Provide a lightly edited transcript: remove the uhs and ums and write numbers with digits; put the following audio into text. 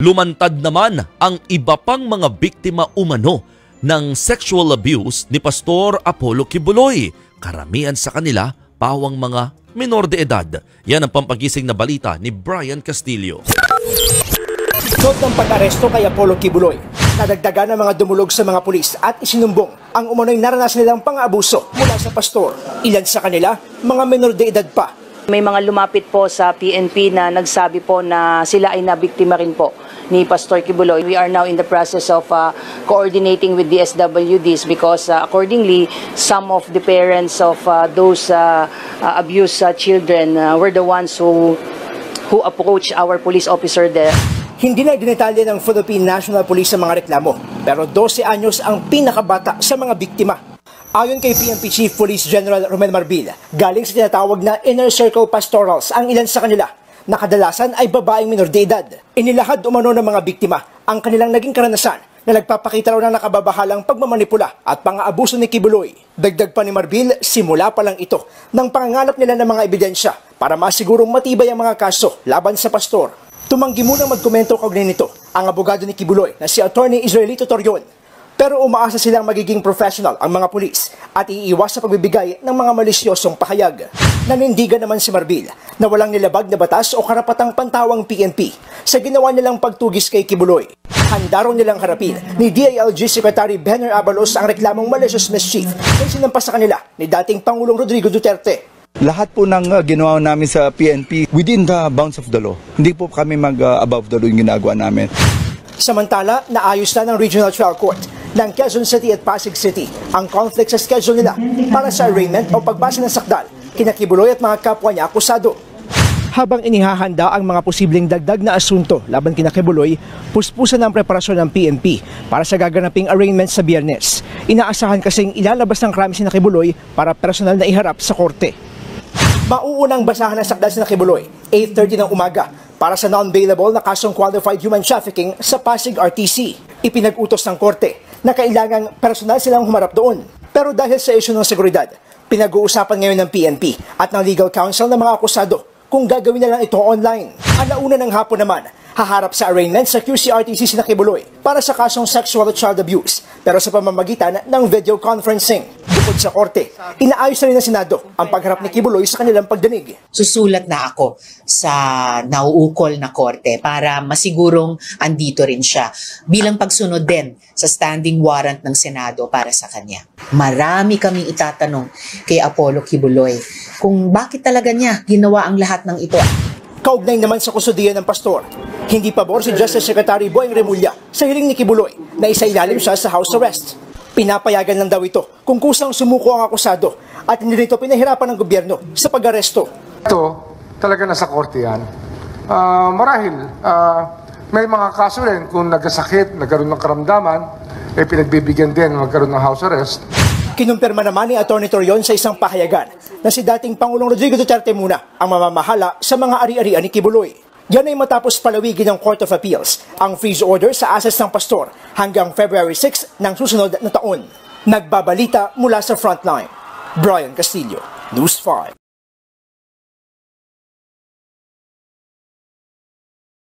Lumantad naman ang iba pang mga biktima umano ng sexual abuse ni Pastor Apollo Kibuloy. Karamihan sa kanila pawang mga menor de edad. Yan ang pampagising na balita ni Brian Castillo. Sunod ng pag-aresto kay Apollo Kibuloy, nadagdagan ng mga dumulog sa mga pulis at isinumbong ang umano'y naranasan nilang pang-abuso mula sa pastor. Ilan sa kanila, mga menor de edad pa. May mga lumapit po sa PNP na nagsabi po na sila ay nabiktima rin po ni Pastor Kibuloy. We are now in the process of coordinating with the SWDs because accordingly, some of the parents of those abused children were the ones who approached our police officer there. Hindi na dinetalye ng Philippine National Police sa mga reklamo, pero 12 anyos ang pinakabata sa mga biktima. Ayon kay PNP Chief Police General Romel Marbil, galing sa tinatawag na Inner Circle Pastorals ang ilan sa kanila na kadalasan ay babaeng minor de edad. Inilahad umano ng mga biktima ang kanilang naging karanasan na nagpapakita raw ng nakababahalang pagmamanipula at pang-aabuso ni Kibuloy. Dagdag pa ni Marbil, simula pa lang ito ng pangangalap nila ng mga ebidensya para masigurong matibay ang mga kaso laban sa pastor. Tumanggi munang magkomento kaugnay nito ang abogado ni Kibuloy na si Attorney Israelito Torion. Pero umaasa silang magiging professional ang mga pulis at iiwas sa pagbibigay ng mga malisyosong pahayag. Nanindigan naman si Marbil na walang nilabag na batas o karapatang pantawang PNP sa ginawa nilang pagtugis kay Kibuloy. Handa raw nilang harapin ni DILG Secretary Benner Abalos ang reklamong malicious mischief na sinampas sa kanila ni dating Pangulong Rodrigo Duterte. Lahat po ng ginawa namin sa PNP within the bounds of the law. Hindi po kami above the law yung ginagawa namin. Samantala, naayos na ng Regional Trial Court ng Quezon City at Pasig City ang conflict sa schedule nila para sa arraignment o pagbasa ng sakdal kina Kibuloy at mga kapwa niya akusado. Habang inihahanda ang mga posibleng dagdag na asunto laban kina Kibuloy, puspusan ang preparasyon ng PNP para sa gaganaping arraignment sa Biyernes. Inaasahan kasing ilalabas ng krami sina Kibuloy para personal na iharap sa korte. Mauunang basahan ng sakdal sina Kibuloy, 8:30 ng umaga para sa non-bailable na kasong qualified human trafficking sa Pasig RTC. Ipinag-utos ng korte na kailangang personal silang humarap doon. Pero dahil sa issue ng seguridad, pinag-uusapan ngayon ng PNP at ng legal counsel ng mga akusado kung gagawin na lang ito online. Alauna ng hapon naman, haharap sa arraignment sa QCRTC sina Kibuloy para sa kasong sexual at child abuse pero sa pamamagitan ng video conferencing. Bukod sa korte, inaayos na rin ng Senado ang pagharap ni Kibuloy sa kanilang pagdinig. Susulat na ako sa nauukol na korte para masigurong andito rin siya bilang pagsunod din sa standing warrant ng Senado para sa kanya. Marami kaming itatanong kay Apollo Kibuloy kung bakit talaga niya ginawa ang lahat ng ito. Kaugnay naman sa kustudiya ng pastor, hindi pabor si Justice Secretary Boying Remulla sa hiling ni Kibuloy na isailalim siya sa house arrest. Pinapayagan lang daw ito kung kusang sumuko ang akusado at hindi nito pinahirapan ng gobyerno sa pag-aresto. Ito, talaga nasa korte yan. Marahil, may mga kaso rin kung nagkasakit, nagkaroon ng karamdaman, pinagbibigyan din magkaroon ng house arrest. Kinumpirma naman ni Atty. Torion sa isang pahayagan na si dating Pangulong Rodrigo Duterte muna ang mamamahala sa mga ari-arian ni Kibuloy. Yan ay matapos palawigin ng Court of Appeals ang freeze order sa assets ng pastor hanggang February 6 ng susunod na taon. Nagbabalita mula sa Frontline, Brian Castillo, News 5.